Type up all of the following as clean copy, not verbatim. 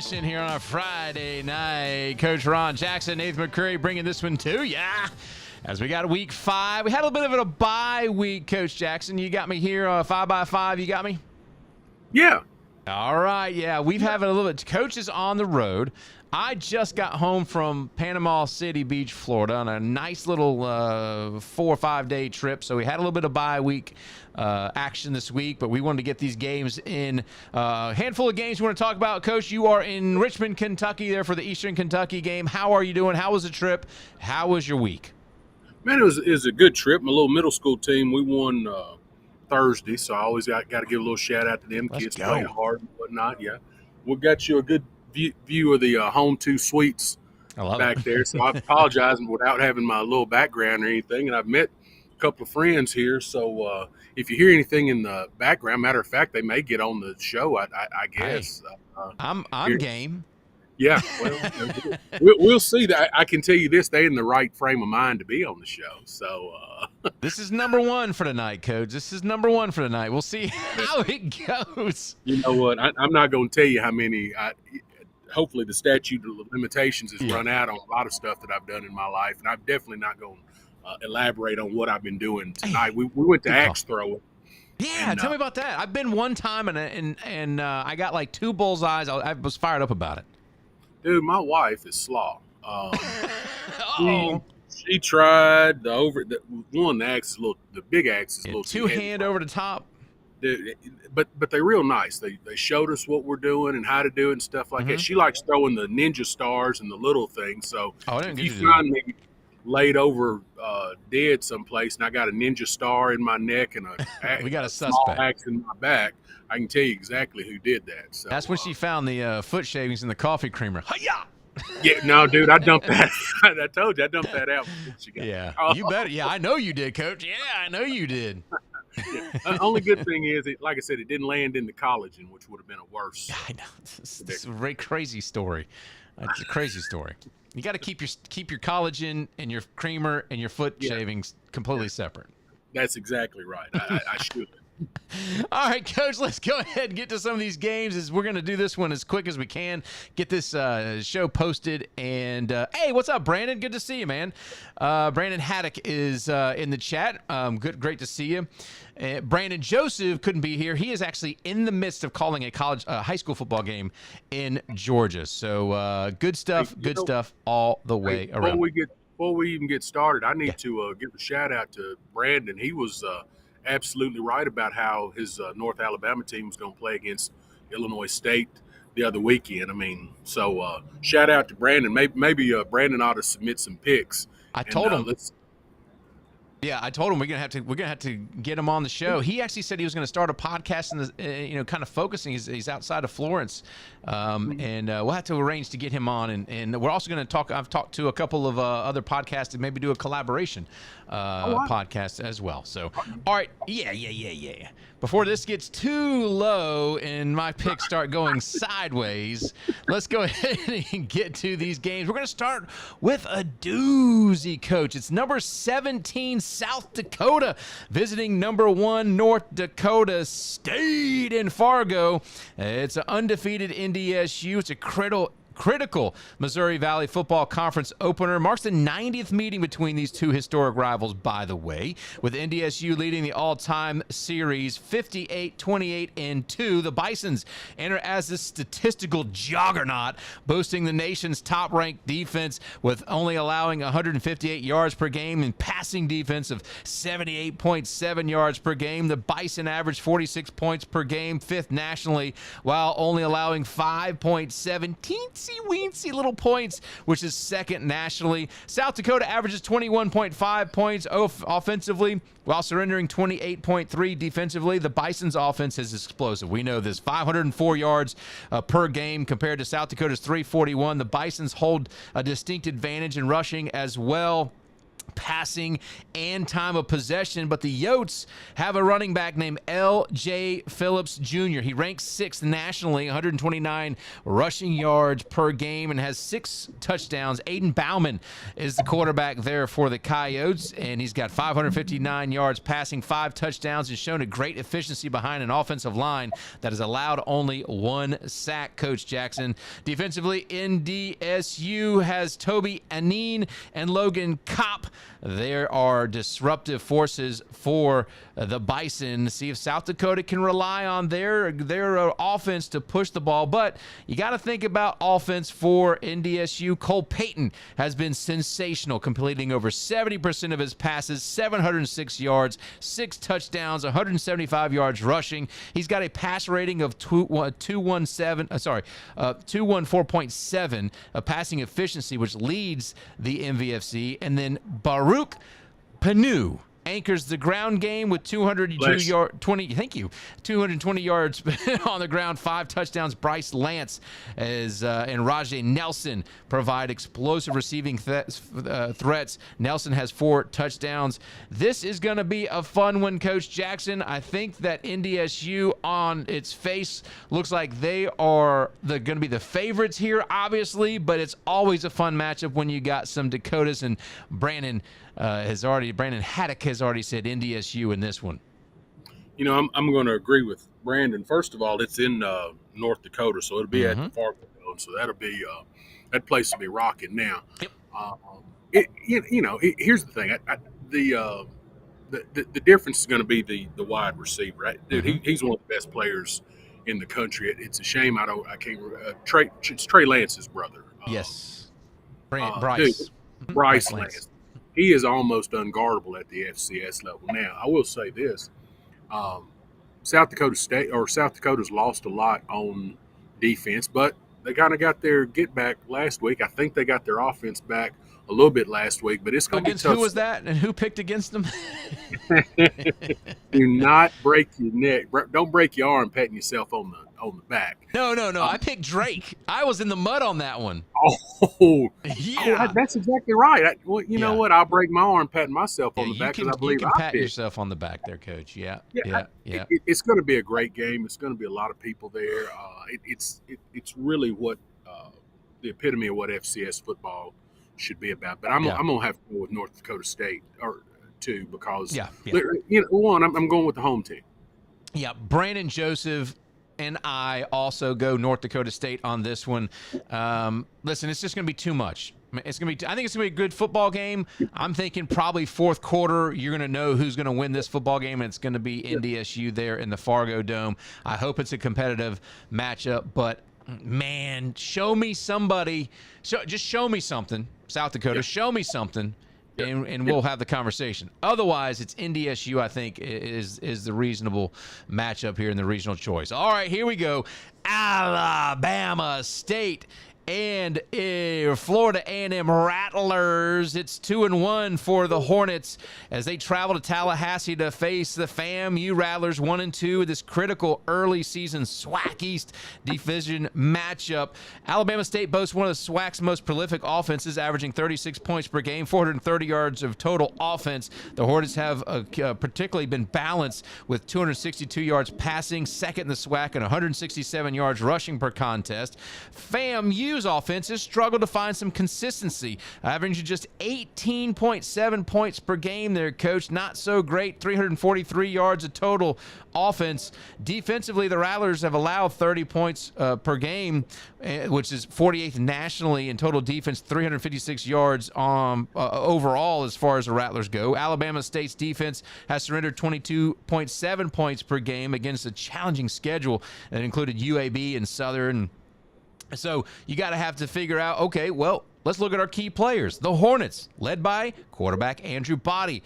edition here on a Friday night. Coach Ron Jackson, Nathan McCreary bringing this one to you. As we got week 5. We had a little bit of a bye week, Coach Jackson. You got me here 5x5. You got me? Yeah. All right. Yeah, we've having a little bit. Coach is on the road. I just got home from Panama City Beach, Florida, on a nice little 4 or 5 day trip. So we had a little bit of bye week action this week, but we wanted to get these games in. A handful of games we want to talk about. Coach, you are in Richmond, Kentucky there for the Eastern Kentucky game. How are you doing? How was the trip? How was your week? Man, it was a good trip. My little middle school team, we won Thursday, so I always got to give a little shout out to them. Kids playing hard and whatnot. Yeah, we got you a good view of the home 2 suites back there. So I apologize without having my little background or anything. And I've met a couple of friends here, so if you hear anything in the background, matter of fact, they may get on the show. I guess. Hey, I'm game. Yeah, well, we'll see. That I can tell you this: they're in the right frame of mind to be on the show. So this is number 1 for tonight, Coach. This is number 1 for tonight. We'll see how it goes. You know what? I'm not going to tell you how many. Hopefully, the statute of limitations has run out on a lot of stuff that I've done in my life, and I'm definitely not going to elaborate on what I've been doing tonight. We went to axe throwing. Yeah, and, tell me about that. I've been one time and I got like 2 bullseyes. I was fired up about it. Dude, my wife is slaw. She tried the axe, the big axe is a little 2-hand over the top. But they're real nice. They showed us what we're doing and how to do it and stuff like that. She likes throwing the ninja stars and the little things. So if you find me laid over dead someplace and I got a ninja star in my neck and we got a small suspect axe in my back, I can tell you exactly who did that. So that's when she found the foot shavings in the coffee creamer. Hi-ya! Yeah, no, dude, I dumped that. I told you I dumped that out. You better. Yeah, I know you did, Coach. Yeah, I know you did. Only good thing is, like I said, it didn't land in the collagen, which would have been a worse. I know. This is a very crazy story. It's a crazy story. You got to keep your collagen and your creamer and your foot shavings completely separate. That's exactly right. I should. All right, Coach, let's go ahead and get to some of these games. As we're going to do this one as quick as we can, get this show posted. And, hey, what's up, Brandon? Good to see you, man. Brandon Haddock is in the chat. Great to see you. Brandon Joseph couldn't be here. He is actually in the midst of calling a high school football game in Georgia. So good stuff, stuff all the way around. Before we even get started, I need to give a shout-out to Brandon. He was absolutely right about how his North Alabama team was going to play against Illinois State the other weekend. I mean, so shout out to Brandon. Maybe Brandon ought to submit some picks. I told him. I told him we're gonna have to get him on the show. He actually said he was going to start a podcast and kind of focusing. He's outside of Florence, and we'll have to arrange to get him on. And we're also going to talk. I've talked to a couple of other podcasts and maybe do a collaboration podcast as well. So, all right, yeah. Before this gets too low and my picks start going sideways, let's go ahead and get to these games. We're going to start with a doozy, Coach. It's number 17, South Dakota, visiting number 1, North Dakota State in Fargo. It's an undefeated NDSU. It's a critical Missouri Valley Football Conference opener. Marks the 90th meeting between these two historic rivals, by the way, with NDSU leading the all-time series 58-28-2. The Bisons enter as the statistical juggernaut, boasting the nation's top-ranked defense with only allowing 158 yards per game and passing defense of 78.7 yards per game. The Bison averaged 46 points per game, 5th nationally, while only allowing 5.7 teensy-weensy little points, which is 2nd nationally. South Dakota averages 21.5 points offensively while surrendering 28.3 defensively. The Bison's offense is explosive. We know this. 504 yards per game compared to South Dakota's 341. The Bisons hold a distinct advantage in rushing as well. passing and time of possession, but the Yotes have a running back named L.J. Phillips Jr. He ranks 6th nationally, 129 rushing yards per game, and has 6 touchdowns. Aiden Bauman is the quarterback there for the Coyotes, and he's got 559 yards passing, 5 touchdowns, and shown a great efficiency behind an offensive line that has allowed only 1 sack, Coach Jackson. Defensively, NDSU has Toby Aneen and Logan Kopp. There are disruptive forces for the Bison. See if South Dakota can rely on their offense to push the ball. But you got to think about offense for NDSU. Cole Payton has been sensational, completing over 70% of his passes, 706 yards, 6 touchdowns, 175 yards rushing. He's got a pass rating of 214.7, a passing efficiency, which leads the MVFC. And then Baruch Panu anchors the ground game with 220 yards on the ground, 5 touchdowns. Bryce Lance and Rajay Nelson provide explosive receiving threats. Nelson has 4 touchdowns. This is going to be a fun one, Coach Jackson. I think that NDSU on its face looks like they are going to be the favorites here, obviously, but it's always a fun matchup when you got some Dakotas, and Brandon Haddock has already said NDSU in this one. You know, I'm going to agree with Brandon. First of all, it's in North Dakota, so it'll be at the Fargo Dome, so that'll be that place will be rocking. Now, here's the thing: the difference is going to be the wide receiver. Right? Dude, he's one of the best players in the country. It's a shame it's Trey Lance's brother. Yes, Bryce. Bryce Lance. He is almost unguardable at the FCS level. Now, I will say this: South Dakota's lost a lot on defense, but they kind of got their get back last week. I think they got their offense back a little bit last week, but it's going to be tough. Who was that, and who picked against them? Do not break your neck. Don't break your arm patting yourself on the back. No. I picked Drake. I was in the mud on that one. Yeah. That's exactly right. You know what? I'll break my arm patting myself on the back because I believe you can pat yourself on the back there, Coach. Yeah. It's going to be a great game. It's going to be a lot of people there. It's really what the epitome of what FCS football should be about. But I'm going to have to go with North Dakota State too because I'm going with the home team. Yeah, Brandon Joseph and I also go North Dakota State on this one. Listen, it's just going to be too much. I think it's going to be a good football game. I'm thinking probably fourth quarter, you're going to know who's going to win this football game, and it's going to be NDSU there in the Fargo Dome. I hope it's a competitive matchup, but man, show me somebody. Just show me something, South Dakota. Yeah. Show me something. And we'll have the conversation. Otherwise, it's NDSU, I think, is the reasonable matchup here in the regional choice. All right, here we go. Alabama State and Florida A&M Rattlers. It's 2-1 for the Hornets as they travel to Tallahassee to face the FAMU Rattlers 1-2 this critical early season SWAC East division matchup. Alabama State boasts one of the SWAC's most prolific offenses, averaging 36 points per game, 430 yards of total offense. The Hornets have particularly been balanced with 262 yards passing, second in the SWAC, and 167 yards rushing per contest. FAMU's offenses struggle to find some consistency, averaging just 18.7 points per game there, Coach. Not so great, 343 yards of total offense. Defensively, the Rattlers have allowed 30 points per game, which is 48th nationally in total defense, 356 yards overall as far as the Rattlers go. Alabama State's defense has surrendered 22.7 points per game against a challenging schedule that included UAB and Southern. So you got to have to figure out, okay, well, let's look at our key players. The Hornets, led by quarterback Andrew Bodie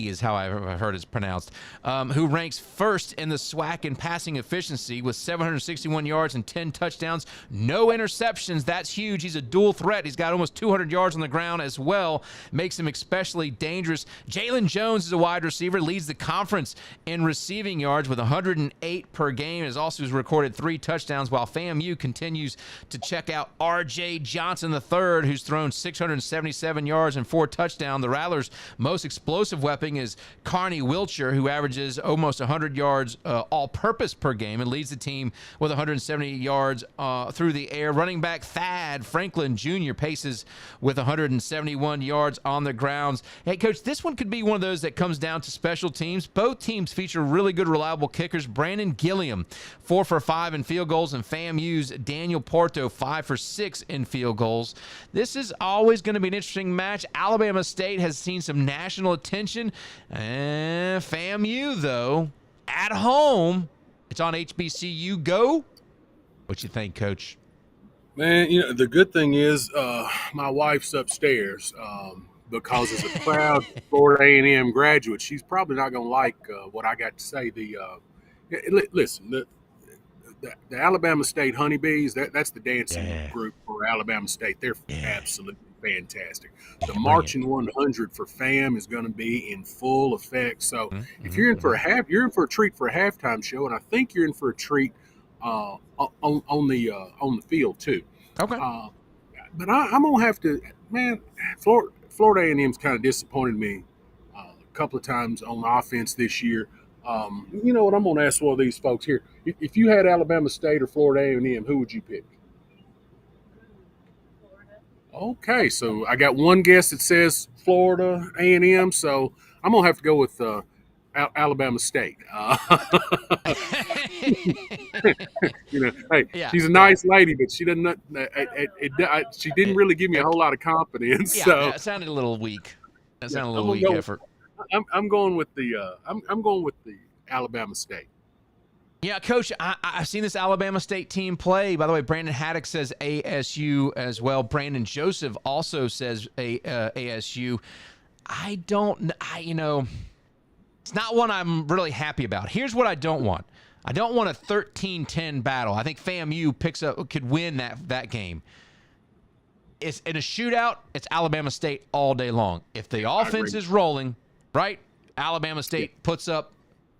is how I've heard it's pronounced, who ranks first in the SWAC in passing efficiency with 761 yards and 10 touchdowns. No interceptions. That's huge. He's a dual threat. He's got almost 200 yards on the ground as well. Makes him especially dangerous. Jalen Jones is a wide receiver, leads the conference in receiving yards with 108 per game. Has also recorded 3 touchdowns, while FAMU continues to check out R.J. Johnson III, third, who's thrown 677 yards and 4 touchdowns. The Rattlers' most explosive weapon is Carney Wiltshire, who averages almost 100 yards all-purpose per game and leads the team with 170 yards through the air. Running back Thad Franklin Jr. paces with 171 yards on the grounds. Hey, Coach, this one could be one of those that comes down to special teams. Both teams feature really good, reliable kickers. Brandon Gilliam, 4 for 5 in field goals, and FAMU's Daniel Porto, 5 for 6 in field goals. This is always going to be an interesting match. Alabama State has seen some national attention. FAMU, though, at home, it's on HBCU Go. What you think, Coach? Man, the good thing is my wife's upstairs because as a proud Florida A&M graduate, she's probably not going to like what I got to say. Listen, the Alabama State Honeybees, that's the dancing group for Alabama State. They're absolutely fantastic. The Marching 100 for FAM is going to be in full effect. So if you're in for you're in for a treat for a halftime show, and I think you're in for a treat on the field too. Okay. But I'm gonna have to, man. Florida A&M's kind of disappointed me a couple of times on offense this year. You know what? I'm gonna ask one of these folks here. If you had Alabama State or Florida A&M, who would you pick? Okay, so I got one guess that says Florida A&M, so I'm gonna have to go with Alabama State. She's a nice lady, but she doesn't. She didn't really give me a whole lot of confidence. Yeah, so it sounded a little weak. That sounded a little weak effort. I'm going with the I'm going with the Alabama State. Yeah, Coach, I've seen this Alabama State team play. By the way, Brandon Haddock says ASU as well. Brandon Joseph also says ASU. It's not one I'm really happy about. Here's what I don't want. I don't want a 13-10 battle. I think FAMU could win that game. It's in a shootout. It's Alabama State all day long. If the offense is rolling, right, Alabama State puts up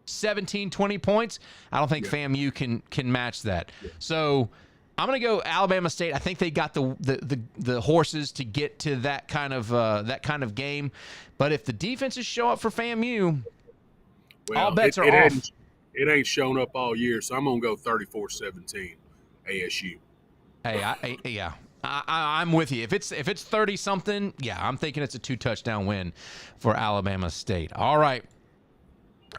17, 20 points. I don't think FAMU can match that. Yeah. So I'm going to go Alabama State. I think they got the horses to get to that kind of game. But if the defenses show up for FAMU, all bets are off. It ain't shown up all year, so I'm going to go 34-17 ASU. Hey, I'm with you. If it's 30-something, I'm thinking it's a 2-touchdown win for Alabama State. All right.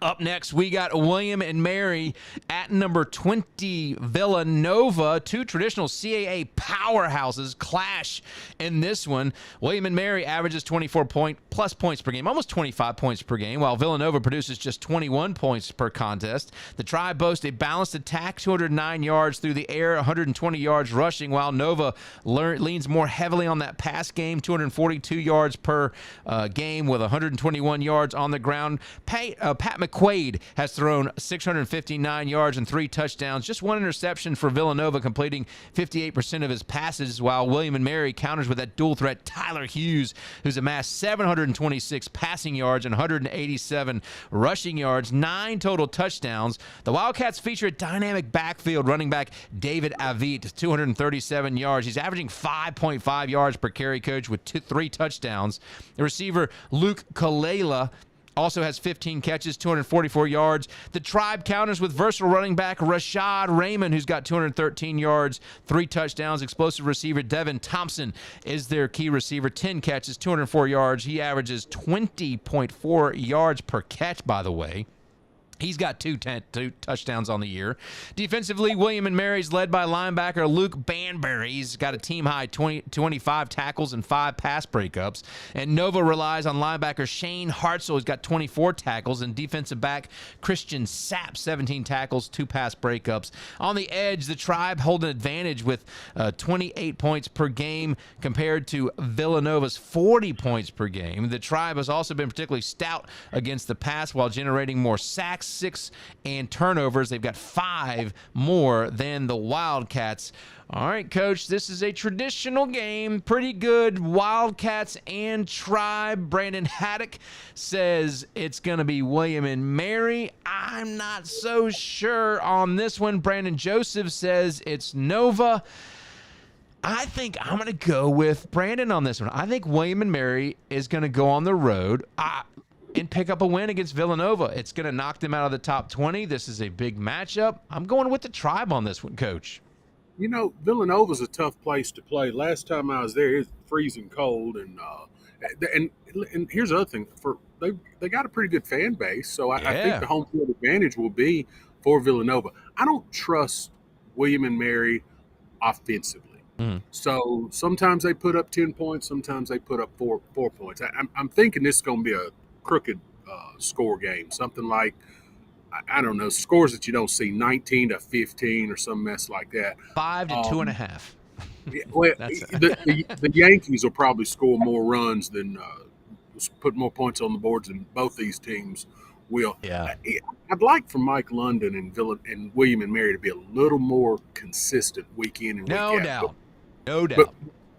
Up next, we got William and Mary at number 20, Villanova. Two traditional CAA powerhouses clash in this one. William and Mary averages 24+ points per game, almost 25 points per game, while Villanova produces just 21 points per contest. The Tribe boasts a balanced attack, 209 yards through the air, 120 yards rushing, while Nova leans more heavily on that pass game, 242 yards per game with 121 yards on the ground. Pat McQuaid has thrown 659 yards and 3 touchdowns. Just one interception for Villanova, completing 58% of his passes, while William and Mary counters with that dual threat Tyler Hughes, who's amassed 726 passing yards and 187 rushing yards, 9 total touchdowns. The Wildcats feature a dynamic backfield running back David Avit, 237 yards. He's averaging 5.5 yards per carry, Coach, with 3 touchdowns. The receiver Luke Kalela also has 15 catches, 244 yards. The Tribe counters with versatile running back Rashad Raymond, who's got 213 yards, 3 touchdowns. Explosive receiver Devin Thompson is their key receiver, 10 catches, 204 yards. He averages 20.4 yards per catch, by the way. He's got 2 touchdowns on the year. Defensively, William and Mary's led by linebacker Luke Banbury. He's got a team-high 25 tackles and 5 pass breakups. And Nova relies on linebacker Shane Hartzell. He's got 24 tackles. And defensive back Christian Sapp, 17 tackles, 2 pass breakups. On the edge, the Tribe hold an advantage with 28 points per game compared to Villanova's 40 points per game. The Tribe has also been particularly stout against the pass while generating more sacks, 6, and turnovers. They've got 5 more than the Wildcats. All right, Coach, this is a traditional game. Pretty good. Wildcats and Tribe. Brandon Haddock says it's going to be William and Mary. I'm not so sure on this one. Brandon Joseph says it's Nova. I think I'm going to go with Brandon on this one. I think William and Mary is going to go on the road and pick up a win against Villanova. It's going to knock them out of the top 20. This is a big matchup. I'm going with the Tribe on this one, Coach. You know, Villanova's a tough place to play. Last time I was there, it's freezing cold, and here's the other thing: they got a pretty good fan base, so I think the home field advantage will be for Villanova. I don't trust William and Mary offensively. So sometimes they put up 10 points, sometimes they put up four points. I'm thinking this is going to be a crooked score game, something like, I don't know, scores that you don't see, 19-15 or some mess like that. 5 to 2.5. Well, the Yankees will probably score more runs than put more points on the boards than both these teams will. Yeah. I'd like for Mike London and William and Mary to be a little more consistent week in and week out. No doubt. But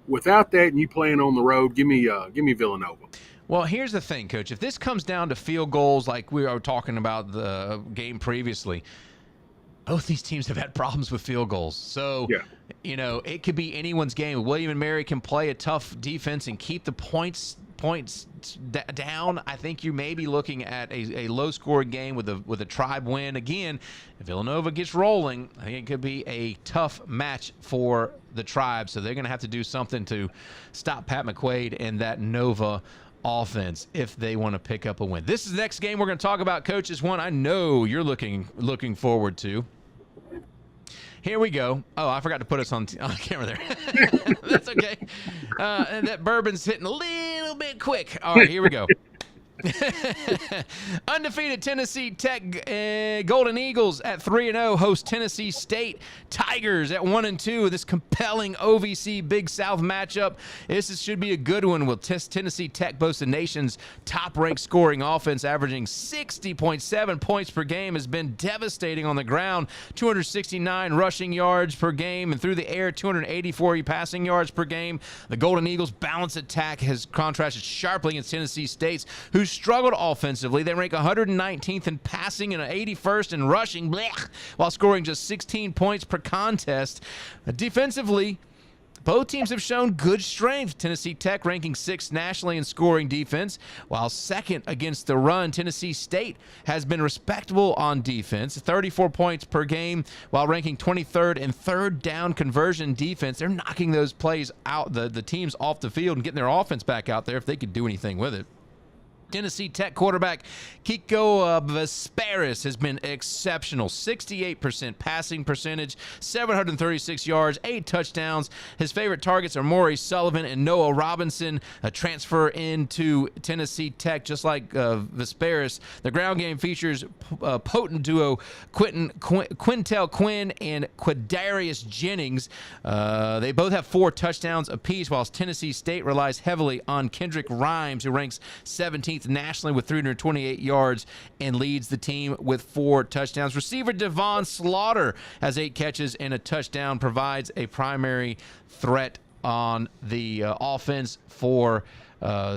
without that, and you playing on the road, give me Villanova. Well, here's the thing, Coach. If this comes down to field goals like we were talking about the game previously, both these teams have had problems with field goals. So, you know, it could be anyone's game. William and Mary can play a tough defense and keep the points down. I think you may be looking at a low-scoring game with a Tribe win. Again, if Villanova gets rolling, I think it could be a tough match for the Tribe. So they're going to have to do something to stop Pat McQuaid and that Nova offense if they want to pick up a win. This is the next game we're going to talk about, Coach. Is one I know you're looking forward to. Here we go. Oh, I forgot to put us on camera there. That's okay. And that bourbon's hitting a little bit quick. All right, here we go. Undefeated Tennessee Tech Golden Eagles at 3-0 host Tennessee State Tigers at 1-2. This compelling OVC Big South matchup. This should be a good one. Will Tennessee Tech boast the nation's top-ranked scoring offense, averaging 60.7 points per game, has been devastating on the ground. 269 rushing yards per game, and through the air, 284 passing yards per game. The Golden Eagles' balanced attack has contrasted sharply against Tennessee State's, who struggled offensively. They rank 119th in passing and 81st in rushing, while scoring just 16 points per contest. Defensively, both teams have shown good strength. Tennessee Tech ranking 6th nationally in scoring defense, while 2nd against the run. Tennessee State has been respectable on defense, 34 points per game, while ranking 23rd in third down conversion defense. They're knocking those plays out, the teams off the field, and getting their offense back out there if they could do anything with it. Tennessee Tech quarterback Kiko Vesperis has been exceptional. 68% passing percentage, 736 yards, 8 touchdowns. His favorite targets are Maury Sullivan and Noah Robinson, a transfer into Tennessee Tech. Just like Vesperis, the ground game features potent duo Quintel Quinn and Quadarius Jennings. They both have 4 touchdowns apiece, whilst Tennessee State relies heavily on Kendrick Rhymes, who ranks 17th nationally with 328 yards and leads the team with 4 touchdowns. Receiver Devon Slaughter has 8 catches and a touchdown, provides a primary threat on the offense for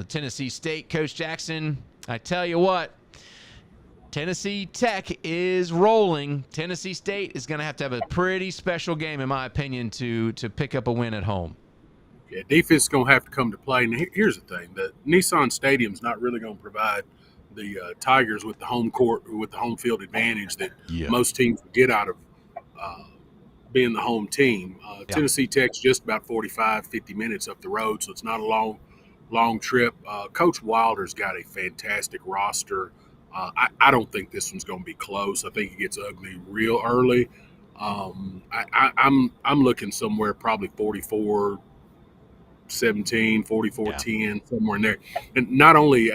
Tennessee State. Coach Jackson, I tell you what, Tennessee Tech is rolling. Tennessee State is going to have a pretty special game, in my opinion, to pick up a win at home. Yeah, defense is going to have to come to play. And here's the thing: the Nissan Stadium's not really going to provide the Tigers with the home court, with the home field advantage that most teams get out of being the home team. Tennessee Tech's just about 45, 50 minutes up the road, so it's not a long trip. Coach Wilder's got a fantastic roster. I don't think this one's going to be close. I think it gets ugly real early. I'm looking somewhere probably 44-17, 44-10, somewhere in there. And not only,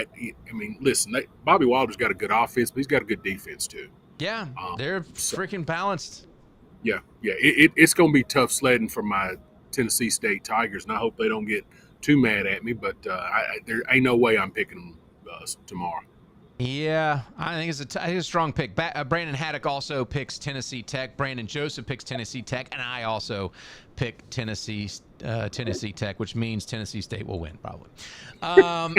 listen, Bobby Wilder's got a good offense, but he's got a good defense too. Yeah, they're freaking balanced. Yeah. It's going to be tough sledding for my Tennessee State Tigers, and I hope they don't get too mad at me, but there ain't no way I'm picking them tomorrow. Yeah, I think it's a strong pick. Brandon Haddock also picks Tennessee Tech. Brandon Joseph picks Tennessee Tech, and I also pick Tennessee Tech, which means Tennessee State will win probably. All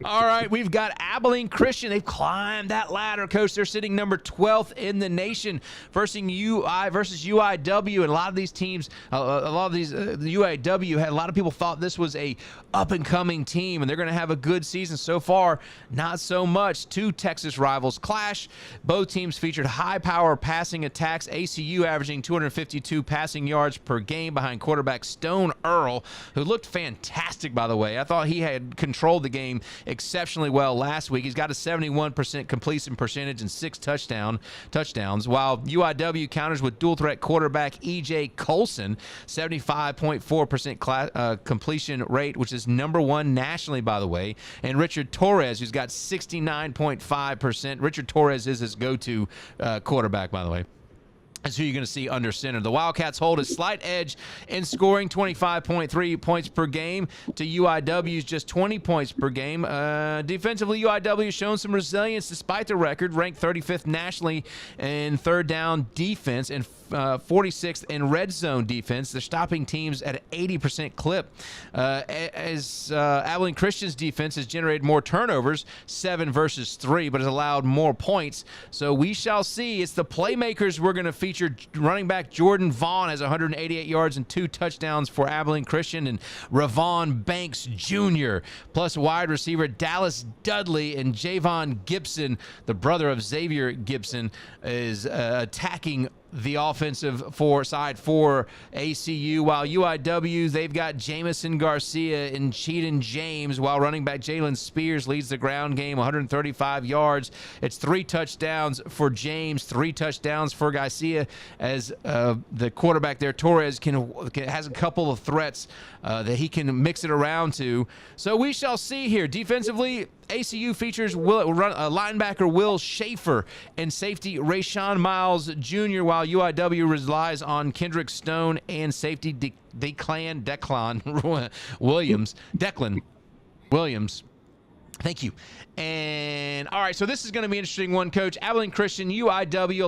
right, we've got Abilene Christian. They've climbed that ladder, Coach. They're sitting number 12th in the nation versus UIW. And a lot of these teams, the UIW had a lot of people thought this was a up-and-coming team, and they're going to have a good season. So far, not so much. Two Texas rivals clash. Both teams featured high-power passing attacks. ACU averaging 252 passing yards per game behind quarterback Stone Earl, who looked fantastic, by the way. I thought he had controlled the game exceptionally well last week. He's got a 71% completion percentage and 6 touchdowns, while UIW counters with dual-threat quarterback E.J. Colson, 75.4% completion rate, which is number 1 nationally, by the way, and Richard Torres, who's got 69.5%. Richard Torres is his go-to quarterback, by the way. That's who you're going to see under center. The Wildcats hold a slight edge in scoring, 25.3 points per game to UIW's just 20 points per game. Defensively, UIW has shown some resilience despite the record, ranked 35th nationally in third down defense and 46th in red zone defense. They're stopping teams at an 80% clip. Abilene Christian's defense has generated more turnovers, 7 versus 3, but has allowed more points. So we shall see. It's the playmakers we're going to feature. Running back Jordan Vaughn has 188 yards and 2 touchdowns for Abilene Christian, and Ravon Banks Jr. plus wide receiver Dallas Dudley and Javon Gibson, the brother of Xavier Gibson, is attacking the offensive side for ACU, while UIW, they've got Jamison Garcia and Cheaton James, while running back Jalen Spears leads the ground game, 135 yards. It's 3 touchdowns for James, 3 touchdowns for Garcia, as the quarterback there, Torres, has a couple of threats that he can mix it around to. So we shall see here. Defensively, ACU features linebacker Will Schaefer and safety Rayshawn Miles Jr., while UIW relies on Kendrick Stone and safety Declan Williams. Thank you. And all right, so this is going to be an interesting one, Coach. Abilene Christian, UIW. A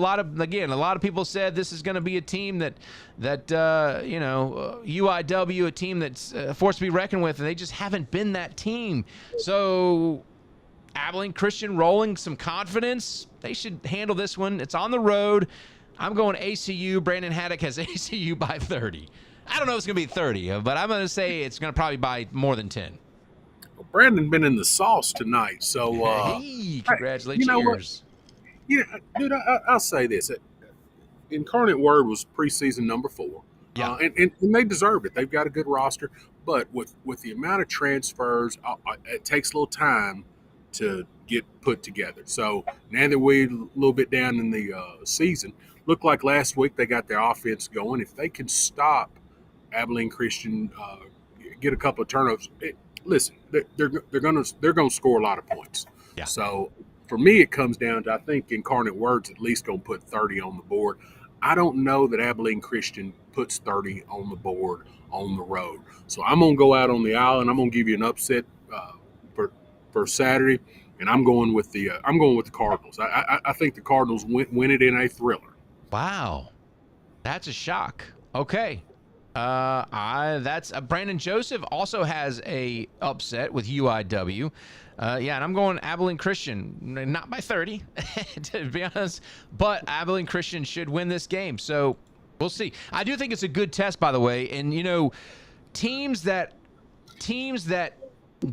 lot of people said this is going to be a team that UIW, a team that's forced to be reckoned with, and they just haven't been that team. So Abilene Christian rolling some confidence. They should handle this one. It's on the road. I'm going ACU. Brandon Haddock has ACU by 30. I don't know if it's going to be 30, but I'm going to say it's going to probably by more than 10. Well, Brandon been in the sauce tonight, so hey, congratulations. You know what? Yeah, dude, I'll say this. Incarnate Word was preseason number 4. Yeah. And they deserved it. They've got a good roster, but with the amount of transfers, it takes a little time to get put together. So now that we're a little bit down in the season, looked like last week they got their offense going. If they can stop Abilene Christian, get a couple of turnovers, listen, they're going to score a lot of points. Yeah. So for me, it comes down to, I think Incarnate Word's at least going to put 30 on the board. I don't know that Abilene Christian puts 30 on the board on the road. So I'm going to go out on the aisle and I'm going to give you an upset for Saturday, and I'm going with the Cardinals. I think the Cardinals win it in a thriller. Wow, that's a shock. Okay, that's Brandon Joseph also has a upset with UIW. And I'm going Abilene Christian, not by 30, to be honest, but Abilene Christian should win this game. So we'll see. I do think it's a good test, by the way, and teams that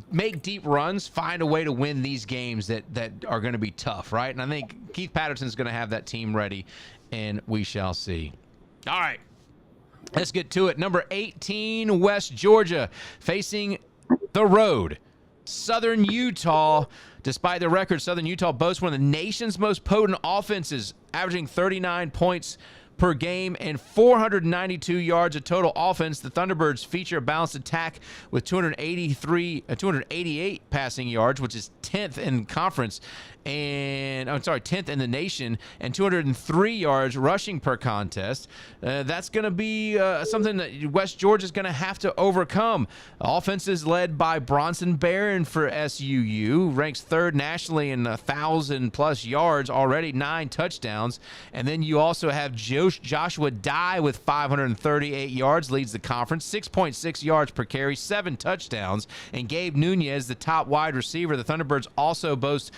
make deep runs find a way to win these games that are going to be tough, right? And I think Keith Patterson's going to have that team ready, and we shall see. All right, let's get to it. Number 18, West Georgia, facing the road, Southern Utah. Despite their record, Southern Utah boasts one of the nation's most potent offenses, averaging 39 points per game and 492 yards of total offense. The Thunderbirds feature a balanced attack with 288 passing yards, which is 10th in conference, and and 10th in the nation, and 203 yards rushing per contest. That's going to be something that West Georgia is going to have to overcome. Offense is led by Bronson Barron for SUU, ranks 3rd nationally in 1,000+ yards already, 9 touchdowns. And then you also have Joshua Dye with 538 yards, leads the conference, 6.6 yards per carry, 7 touchdowns. And Gabe Nunez, the top wide receiver. The Thunderbirds also boast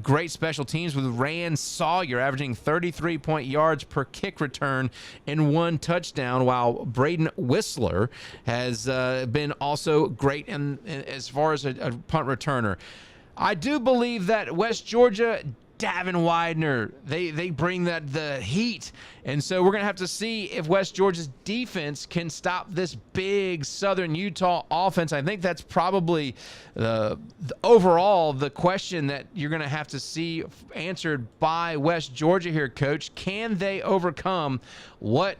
great special teams with Rand Sawyer averaging 33 yards per kick return and 1 touchdown, while Braden Whistler has been also great as far as a punt returner. I do believe that West Georgia, Davin Widener, they bring the heat. And so we're going to have to see if West Georgia's defense can stop this big Southern Utah offense. I think that's probably overall the question that you're going to have to see answered by West Georgia here, Coach. Can they overcome what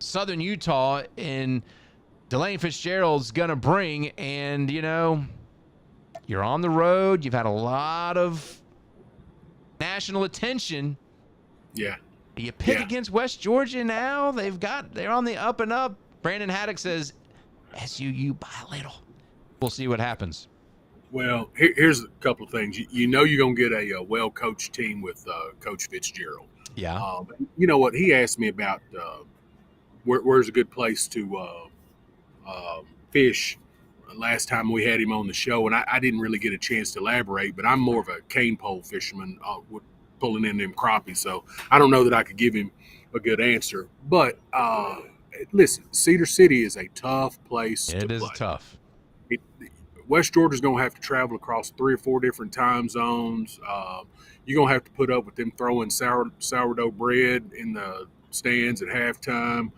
Southern Utah and Delane Fitzgerald's going to bring? And, you're on the road. You've had a lot of national attention. Yeah. You pick against West Georgia now. They're on the up and up. Brandon Haddock says SUU by a little. We'll see what happens. Well, here's a couple of things. You're going to get a well-coached team with Coach Fitzgerald. Yeah. You know what? He asked me about where's a good place to fish last time we had him on the show, and I didn't really get a chance to elaborate, but I'm more of a cane pole fisherman with pulling in them crappies, so I don't know that I could give him a good answer. But listen, Cedar City is a tough place to play. It is tough. West Georgia's going to have to travel across 3 or 4 different time zones. You're going to have to put up with them throwing sourdough bread in the stands at halftime.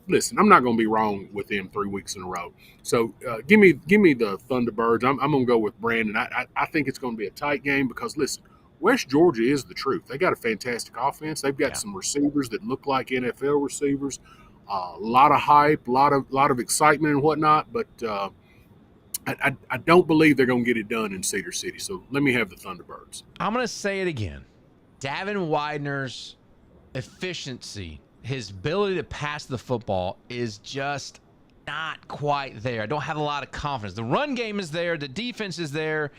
Listen, I'm not going to be wrong with them 3 weeks in a row. So give me the Thunderbirds. I'm going to go with Brandon. I think it's going to be a tight game because, listen, West Georgia is the truth. They got a fantastic offense. They've got some receivers that look like NFL receivers. A lot of hype, a lot of excitement and whatnot. But I don't believe they're going to get it done in Cedar City. So let me have the Thunderbirds. I'm going to say it again. Davin Widener's efficiency, his ability to pass the football is just not quite there. I don't have a lot of confidence. The run game is there. The defense is there.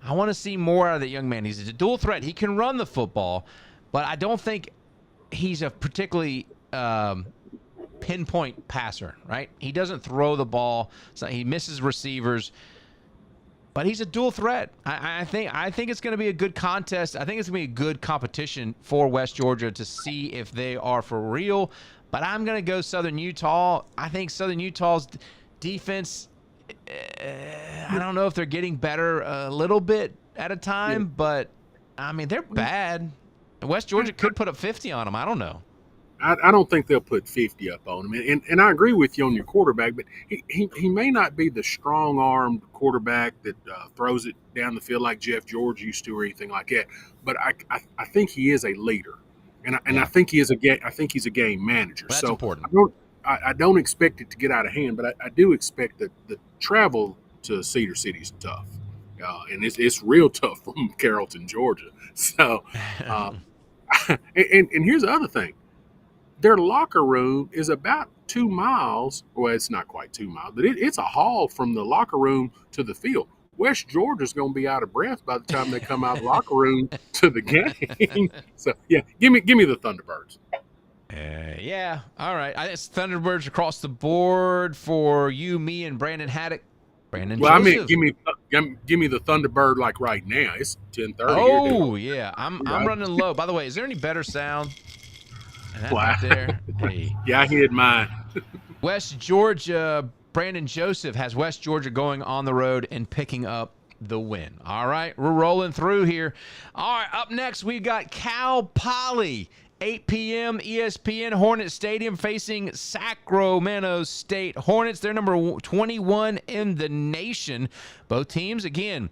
I want to see more out of that young man. He's a dual threat. He can run the football, but I don't think he's a particularly pinpoint passer, right? He doesn't throw the ball. So he misses receivers. But he's a dual threat. I think it's going to be a good contest. I think it's going to be a good competition for West Georgia to see if they are for real. But I'm going to go Southern Utah. I think Southern Utah's defense, I don't know if they're getting better a little bit at a time, but, I mean, they're bad. West Georgia could put up 50 on them. I don't know. I don't think they'll put 50 up on him. And I agree with you on your quarterback, but he may not be the strong-armed quarterback that throws it down the field like Jeff George used to or anything like that. But I think he is a leader, and I think he is he's a game manager. That's so important. I don't expect it to get out of hand, but I do expect that the travel to Cedar City is tough, and it's real tough from Carrollton, Georgia. So, and here's the other thing. Their locker room is about 2 miles. Well, it's not quite 2 miles, but it's a haul from the locker room to the field. West Georgia's going to be out of breath by the time they come out of the locker room to the game. So, yeah, give me the Thunderbirds. Yeah, all right. It's Thunderbirds across the board for you, me, and Brandon Haddock. Brandon Joseph. I mean, give me the Thunderbird like right now. It's 10:30. Oh, yeah. I'm running low. By the way, is there any better sound? Wow. There. Hey. Yeah, I hit mine. West Georgia, Brandon Joseph has West Georgia going on the road and picking up the win. All right, we're rolling through here. All right, up next, we've got Cal Poly. 8 p.m. ESPN Hornet Stadium facing Sacramento State Hornets. They're number 21 in the nation. Both teams, again,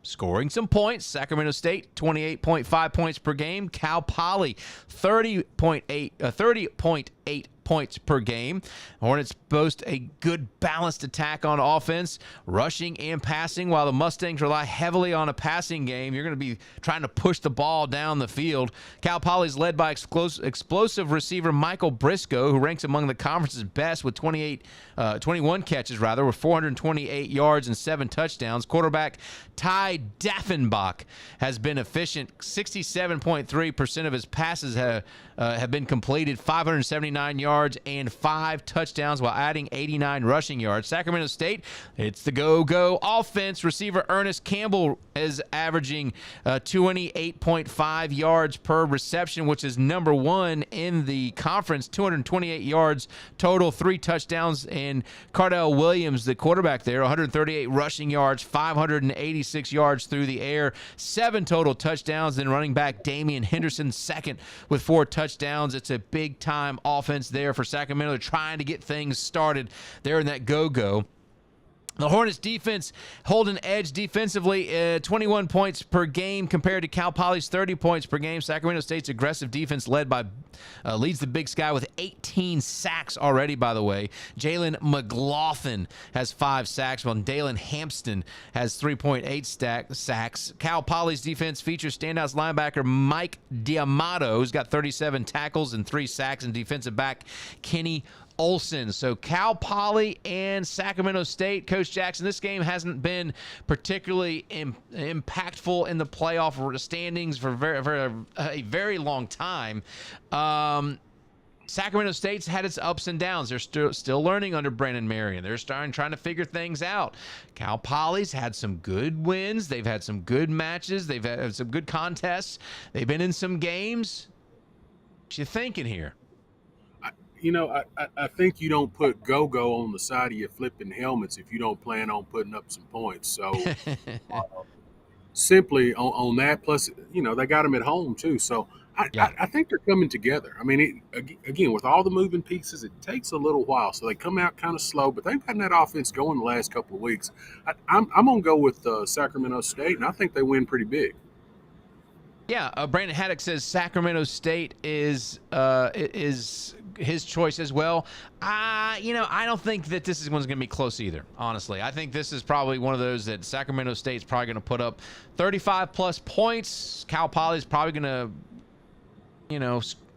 scoring some points. Sacramento State, 28.5 points per game. Cal Poly, 30.8 points per game. Hornets boast a good balanced attack on offense, rushing and passing, while the Mustangs rely heavily on a passing game. You're going to be trying to push the ball down the field. Cal Poly's led by explosive receiver Michael Briscoe, who ranks among the conference's best with 21 catches, with 428 yards and 7 touchdowns. Quarterback Ty Daffenbach has been efficient. 67.3% of his passes have been completed, 579 yards and 5 touchdowns, while adding 89 rushing yards. Sacramento State, it's the go-go offense. Receiver Ernest Campbell is averaging 28.5 yards per reception, which is number 1 in the conference. 228 yards total, 3 touchdowns. And Cardell Williams, the quarterback there, 138 rushing yards, 586 yards through the air, 7 total touchdowns. Then running back Damian Henderson second with 4 touchdowns. It's a big-time offense there for Sacramento. They're trying to get things started there in that go-go. The Hornets defense hold an edge defensively, 21 points per game compared to Cal Poly's 30 points per game. Sacramento State's aggressive defense leads the Big Sky with 18 sacks already, by the way. Jalen McLaughlin has 5 sacks, while Dalen Hampston has 3.8 sacks. Cal Poly's defense features standouts linebacker Mike Diamato, who's got 37 tackles and 3 sacks, and defensive back Kenny Olsen. So Cal Poly and Sacramento State. Coach Jackson, this game hasn't been particularly impactful in the playoff standings for a very long time. Sacramento State's had its ups and downs. They're still learning under Brandon Marion. They're trying to figure things out. Cal Poly's had some good wins. They've had some good matches. They've had some good contests. They've been in some games. What you thinking here? I think you don't put go-go on the side of your flipping helmets if you don't plan on putting up some points. So simply on that, plus, they got them at home too. So I think they're coming together. I mean, again, with all the moving pieces, it takes a little while. So they come out kind of slow, but they've gotten that offense going the last couple of weeks. I'm going to go with Sacramento State, and I think they win pretty big. Yeah, Brandon Haddock says Sacramento State is his choice as well. I don't think that this one's going to be close either, honestly. I think this is probably one of those that Sacramento State's probably going to put up 35-plus points. Cal Poly's probably going to,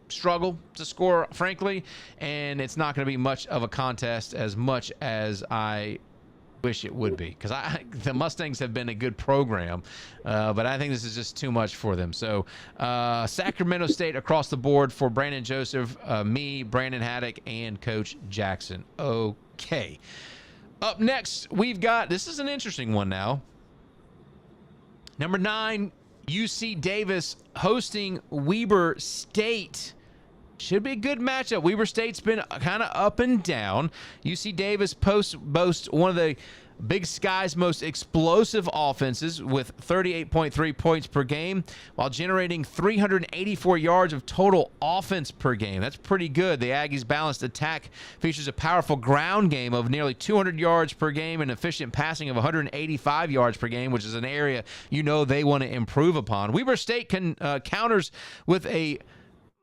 struggle to score, frankly, and it's not going to be much of a contest as much as I wish it would be, because the Mustangs have been a good program, but I think this is just too much for them. So Sacramento State across the board for Brandon Joseph, me, Brandon Haddock, and Coach Jackson. Okay. Up next, we've got, this is an interesting one now. Number 9, UC Davis hosting Weber State. Should be a good matchup. Weber State's been kind of up and down. UC Davis boasts one of the Big Sky's most explosive offenses with 38.3 points per game, while generating 384 yards of total offense per game. That's pretty good. The Aggies' balanced attack features a powerful ground game of nearly 200 yards per game and efficient passing of 185 yards per game, which is an area they want to improve upon. Weber State counters with a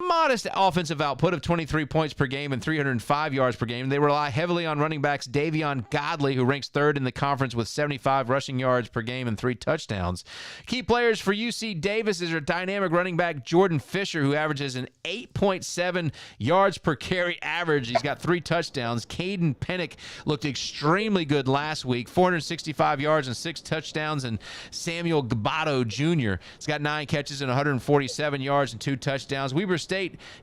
modest offensive output of 23 points per game and 305 yards per game. They rely heavily on running backs Davion Godley, who ranks 3rd in the conference with 75 rushing yards per game and 3 touchdowns. Key players for UC Davis is their dynamic running back Jordan Fisher, who averages an 8.7 yards per carry average. He's got 3 touchdowns. Caden Pennick looked extremely good last week, 465 yards and 6 touchdowns. And Samuel Gabato Jr. has got 9 catches and 147 yards and 2 touchdowns. Weber State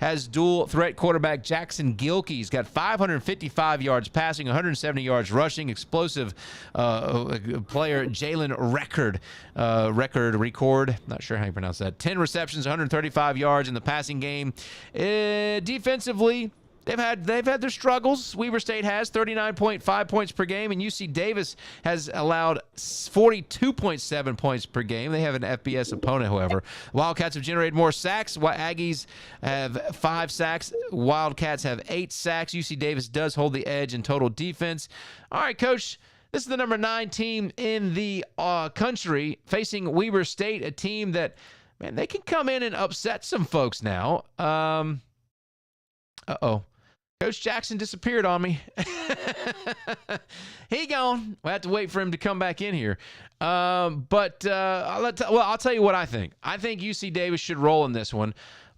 has dual threat quarterback Jackson Gilkey. He's got 555 yards passing, 170 yards rushing. Explosive player Jalen Record. Not sure how you pronounce that. 10 receptions, 135 yards in the passing game. Defensively, They've had their struggles. Weber State has 39.5 points per game, and UC Davis has allowed 42.7 points per game. They have an FBS opponent, however. Wildcats have generated more sacks. Aggies have 5 sacks. Wildcats have 8 sacks. UC Davis does hold the edge in total defense. All right, Coach. This is the number 9 team in the country facing Weber State, a team that, man, they can come in and upset some folks now. Uh-oh. Coach Jackson disappeared on me. He gone. We'll have to wait for him to come back in here. I'll tell you what I think. I think UC Davis should roll in this one.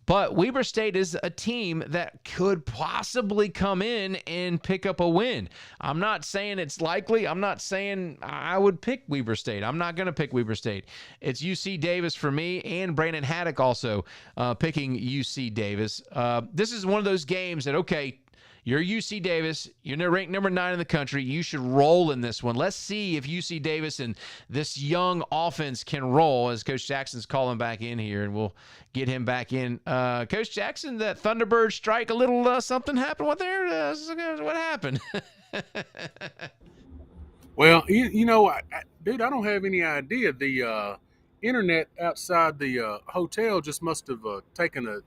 But Weber State is a team that could possibly come in and pick up a win. I'm not saying it's likely. I'm not saying I would pick Weber State. I'm not going to pick Weber State. It's UC Davis for me, and Brandon Haddock also picking UC Davis. This is one of those games that, okay, you're UC Davis. You're ranked number 9 in the country. You should roll in this one. Let's see if UC Davis and this young offense can roll, as Coach Jackson's calling back in here, and we'll get him back in. Coach Jackson, that Thunderbird strike, a little something happened. What happened? Well, dude, I don't have any idea. The internet outside the hotel just must have taken a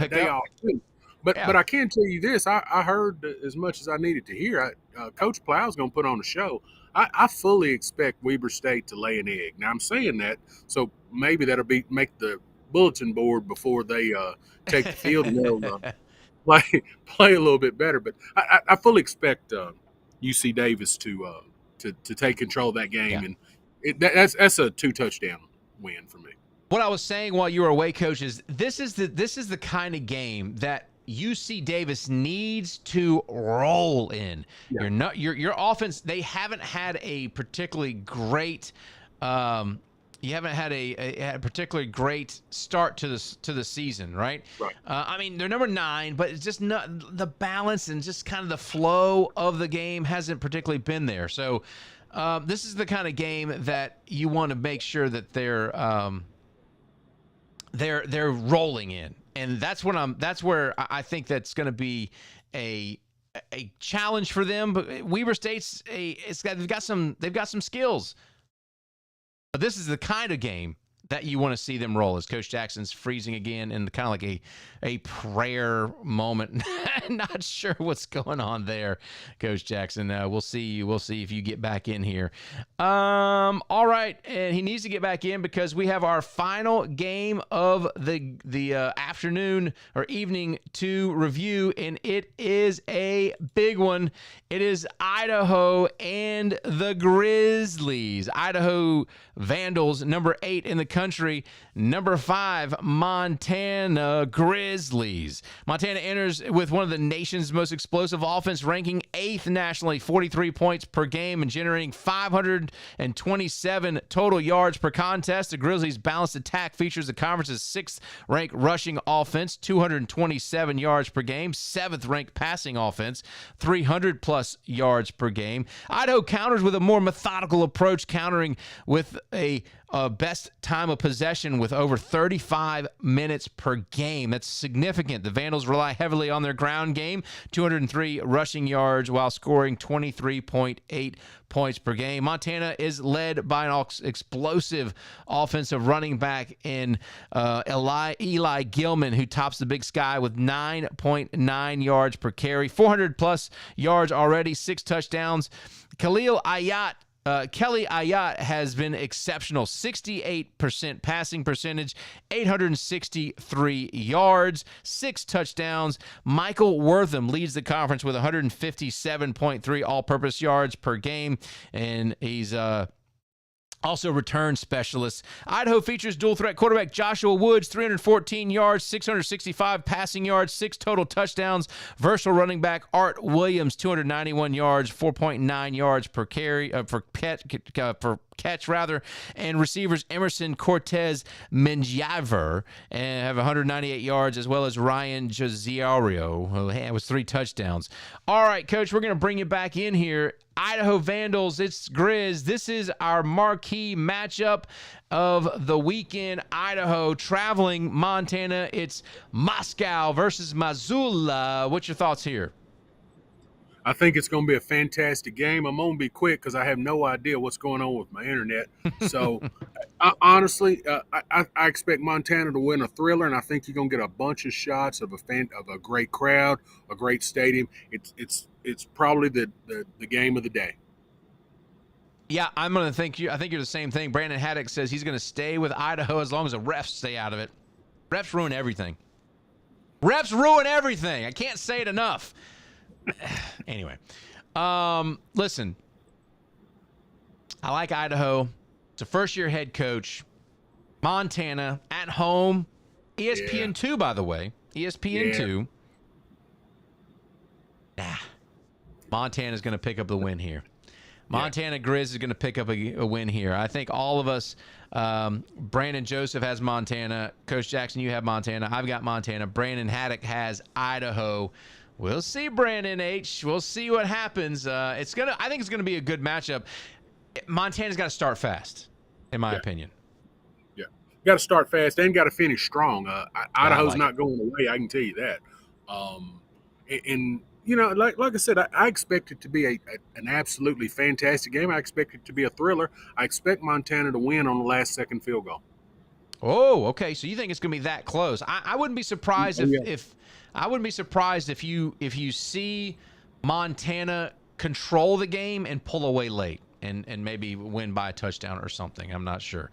day off too. But I can tell you this: I heard as much as I needed to hear. Coach Plow's going to put on a show. I fully expect Weber State to lay an egg. Now I'm saying that, so maybe that'll make the bulletin board before they take the field and they'll play a little bit better. But I fully expect UC Davis to take control of that game, and that's a 2-touchdown win for me. What I was saying while you were away, Coach, is this is the kind of game that UC Davis needs to roll in. Yeah. Your offense. They haven't had a particularly great. You haven't had a particularly great start to the season, right? Right. I mean, they're number 9, but it's just not the balance and just kind of the flow of the game hasn't particularly been there. So this is the kind of game that you want to make sure that they're rolling in. And that's where I think that's going to be a challenge for them. But Weber State's they've got some skills. But this is the kind of game that you want to see them roll, as Coach Jackson's freezing again in kind of like a prayer moment. Not sure what's going on there, Coach Jackson. We'll see if you get back in here. All right, and he needs to get back in because we have our final game of the afternoon or evening to review, and it is a big one. It is Idaho and the Grizzlies. Idaho Vandals, number 8 in the country. Number 5, Montana Grizzlies. Montana enters with one of the nation's most explosive offense, ranking 8th nationally, 43 points per game, and generating 527 total yards per contest. The Grizzlies' balanced attack features the conference's 6th-ranked rushing offense, 227 yards per game, 7th-ranked passing offense, 300-plus yards per game. Idaho counters with a more methodical approach, countering with a best time of possession with over 35 minutes per game. That's significant. The Vandals rely heavily on their ground game, 203 rushing yards while scoring 23.8 points per game. Montana is led by an explosive offensive running back in Eli Gilman, who tops the Big Sky with 9.9 yards per carry, 400-plus yards already, 6 touchdowns. Kelly Ayotte has been exceptional. 68% passing percentage, 863 yards, 6 touchdowns. Michael Wortham leads the conference with 157.3 all-purpose yards per game, and he's also return specialists. Idaho features dual-threat quarterback Joshua Woods, 314 yards, 665 passing yards, 6 total touchdowns. Versatile running back Art Williams, 291 yards, 4.9 yards per carry for catch, and receivers Emerson Cortez Menjiver and have 198 yards, as well as Ryan Joziario, who was 3 touchdowns. All right, Coach, we're going to bring you back in here. Idaho Vandals, it's Grizz. This is our marquee matchup of the weekend. Idaho traveling Montana. It's Moscow versus Missoula. What's your thoughts here? I think it's going to be a fantastic game. I'm going to be quick because I have no idea what's going on with my internet. So, honestly, I expect Montana to win a thriller, and I think you're going to get a bunch of shots of a great crowd, a great stadium. It's probably the game of the day. Yeah, I'm going to think I think you're the same thing. Brandon Haddock says he's going to stay with Idaho as long as the refs stay out of it. Refs ruin everything. Refs ruin everything. I can't say it enough. Anyway, listen, I like Idaho. It's a first-year head coach. Montana at home. ESPN2, by the way. ESPN2. Nah. Montana's going to pick up the win here. Montana Grizz is going to pick up a win here. I think all of us, Brandon Joseph has Montana. Coach Jackson, you have Montana. I've got Montana. Brandon Haddock has Idaho. We'll see, Brandon H. We'll see what happens. I think it's going to be a good matchup. Montana's got to start fast, in my opinion. Yeah. Got to start fast and got to finish strong. Idaho's not going away, I can tell you that. And you know, like I said, I expect it to be an absolutely fantastic game. I expect it to be a thriller. I expect Montana to win on the last second field goal. Oh, okay. So you think it's going to be that close? I wouldn't be surprised if I wouldn't be surprised if you see Montana control the game and pull away late and maybe win by a touchdown or something. I'm not sure.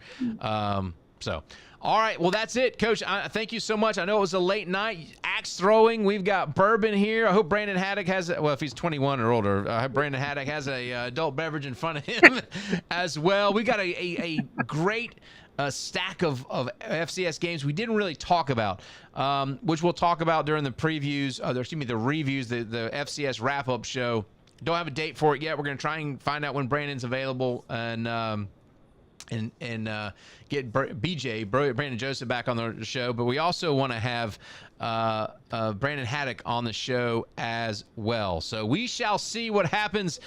All right. Well, that's it, Coach. Thank you so much. I know it was a late night. Axe throwing. We've got bourbon here. I hope Brandon Haddock has, well, if he's 21 or older, I hope Brandon Haddock has a adult beverage in front of him as well. We got a great stack of FCS games we didn't really talk about, which we'll talk about during the previews, the reviews, the FCS wrap-up show. Don't have a date for it yet. We're going to try and find out when Brandon's available and get Brandon Joseph back on the show. But we also want to have Brandon Haddock on the show as well. So we shall see what happens.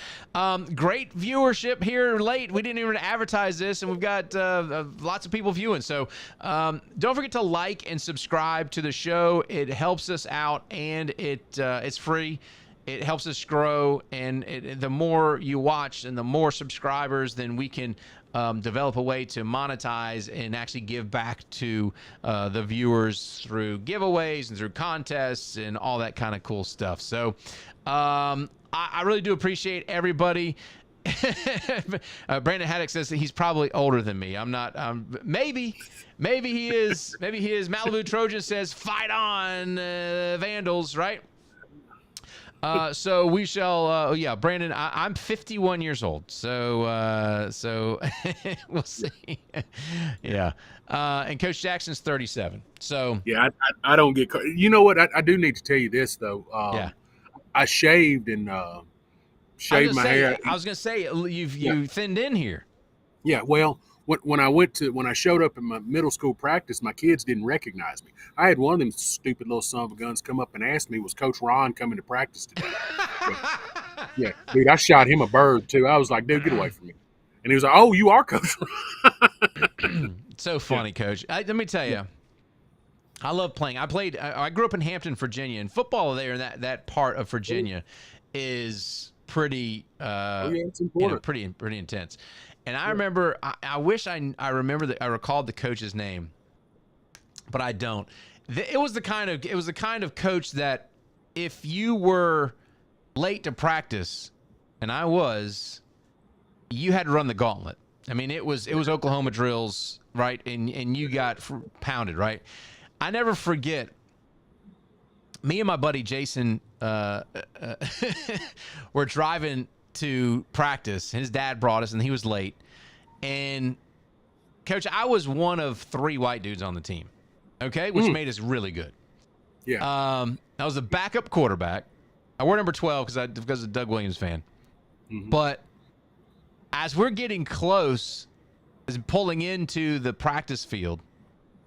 Great viewership here late. We didn't even advertise this, and we've got lots of people viewing. So don't forget to like and subscribe to the show. It helps us out, and it's free. It helps us grow, and the more you watch and the more subscribers, then we can develop a way to monetize and actually give back to the viewers through giveaways and through contests and all that kind of cool stuff. So I really do appreciate everybody. Brandon Haddock says that he's probably older than me. I'm not. Maybe he is. Maybe he is. Malibu Trojan says, "Fight on, Vandals!" Right. So we shall, Brandon, I'm 51 years old. So we'll see. Yeah. And Coach Jackson's 37. So yeah, I don't get, you know what? I do need to tell you this though. I shaved and, shaved my hair. I was going to say, you thinned in here. Yeah. Well, when I showed up in my middle school practice, my kids didn't recognize me. I had one of them stupid little son of a guns come up and ask me, was Coach Ron coming to practice today? Yeah, dude, I shot him a bird too. I was like, dude, get away from me. And he was like, oh, you are Coach Ron. So funny, Coach. Let me tell you, I love playing. I grew up in Hampton, Virginia, and football there in that part of Virginia is pretty, it's important. Pretty intense. And I remember, I wish I recalled the coach's name, but I don't. It was the kind of coach that if you were late to practice, and I was, you had to run the gauntlet. I mean, it was Oklahoma drills, right? And you got pounded, right? I never forget. Me and my buddy Jason were driving to practice. His dad brought us, and he was late. And Coach, I was one of 3 white dudes on the team, okay, which made us really good. Yeah. I was a backup quarterback. I wore number 12 because of Doug Williams fan. Mm-hmm. But as we're getting close, as pulling into the practice field,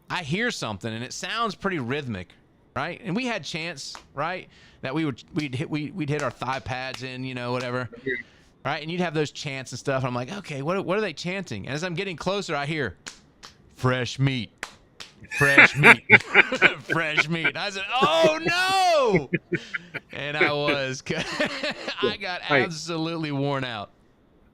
I hear something, and it sounds pretty rhythmic, right? And we had chants, right, that we'd hit our thigh pads in, whatever, right? And you'd have those chants and stuff. And I'm like, okay, what are they chanting? And as I'm getting closer, I hear fresh meat, fresh meat, fresh meat. I said, oh no! And I got absolutely worn out.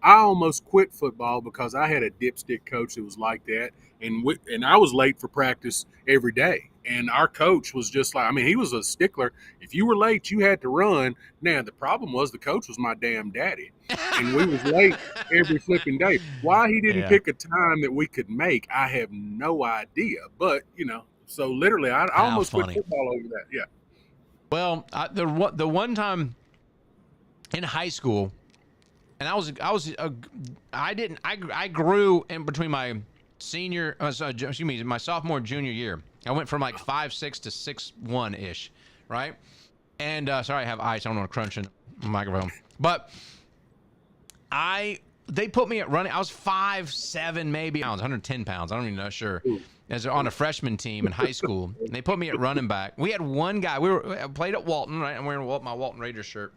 I almost quit football because I had a dipstick coach that was like that, and I was late for practice every day. And our coach was just like, he was a stickler. If you were late, you had to run. Now, the problem was the coach was my damn daddy, and we was late every flipping day. Why he didn't pick a time that we could make, I have no idea. But, so literally I almost quit football over that. Yeah. Well, the one time in high school, and I grew in between my my sophomore and junior year. I went from like 5'6" to 6'1" ish, right? And sorry, I have ice. I don't want to crunch in the microphone, but they put me at running. I was 5'7", maybe. I was 110 pounds. I don't even know, sure. As on a freshman team in high school, and they put me at running back. We had one guy. I played at Walton, right? I'm wearing my Walton Raiders shirt.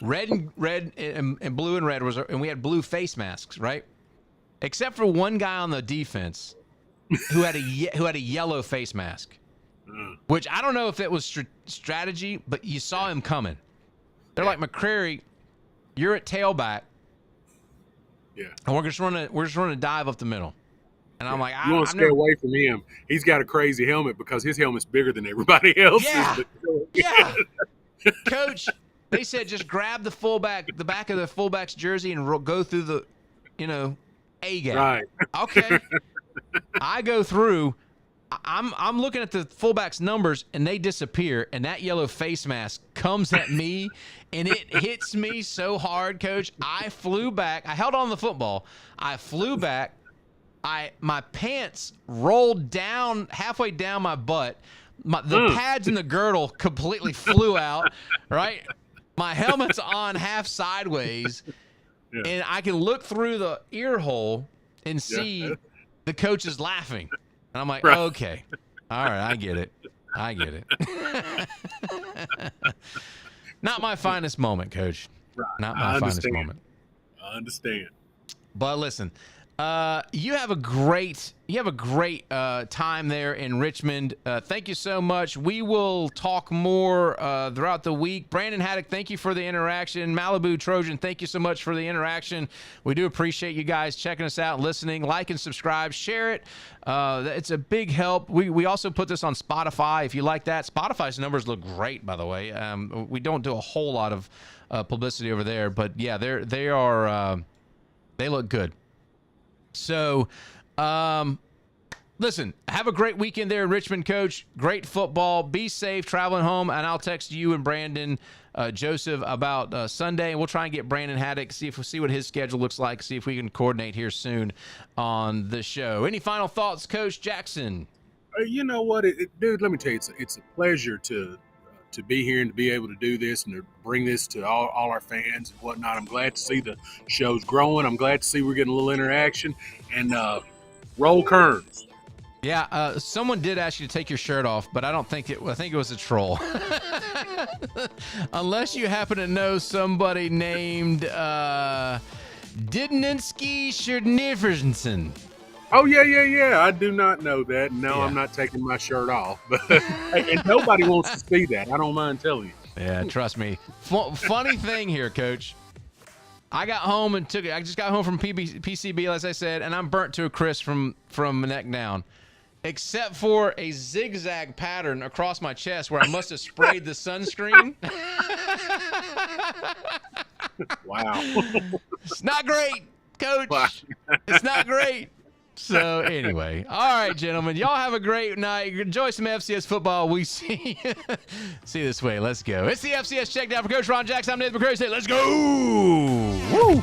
Red and blue and red and we had blue face masks, right? Except for one guy on the defense who had a yellow face mask, which I don't know if it was strategy, but you saw him coming. They're like, McCreary, you're at tailback. Yeah. And we're just running a dive up the middle. And I'm like, you want to stay away from him. He's got a crazy helmet because his helmet's bigger than everybody else's. Yeah. Yeah. Coach, they said just grab the back of the fullback's jersey and go through the, A gap. Right. Okay. I go through. I'm looking at the fullback's numbers and they disappear, and that yellow face mask comes at me and it hits me so hard, Coach. I flew back. I held on the football. I flew back. My pants rolled down halfway down my butt. The pads and the girdle completely flew out, right? My helmet's on half sideways, and I can look through the ear hole and see the coach is laughing. And I'm like, okay, all right, I get it. Not my finest moment, Coach. Right. Not my finest moment. I understand. But listen, you have a great time there in Richmond. Thank you so much. We will talk more throughout the week. Brandon Haddock, thank you for the interaction. Malibu Trojan, thank you so much for the interaction. We do appreciate you guys checking us out, listening, like and subscribe, share it. It's a big help. We also put this on Spotify if you like that. Spotify's numbers look great, by the way. We don't do a whole lot of publicity over there, but yeah, they look good. So, listen, have a great weekend there in Richmond, Coach. Great football. Be safe traveling home, and I'll text you and Brandon, Joseph, about Sunday. We'll try and get Brandon Haddock, see what his schedule looks like, see if we can coordinate here soon on the show. Any final thoughts, Coach Jackson? You know what, dude? Let me tell you, it's a pleasure to be here and to be able to do this and to bring this to all our fans and whatnot. I'm glad to see the show's growing. I'm glad to see we're getting a little interaction. And roll Kearns. Yeah, someone did ask you to take your shirt off, but I think it was a troll. Unless you happen to know somebody named Didninski Shernifferson. Oh, yeah. I do not know that. No, I'm not taking my shirt off. And nobody wants to see that. I don't mind telling you. Yeah, trust me. Funny thing here, Coach. I got home and I just got home from PCB, as I said, and I'm burnt to a crisp from neck down, except for a zigzag pattern across my chest where I must have sprayed the sunscreen. Wow. It's not great, Coach. It's not great. So anyway, all right, gentlemen, y'all have a great night. Enjoy some FCS football. We see this way. Let's go. It's the FCS Checkdown for Coach Ron Jackson. I'm Nathan McCreary. Say, let's go. Woo.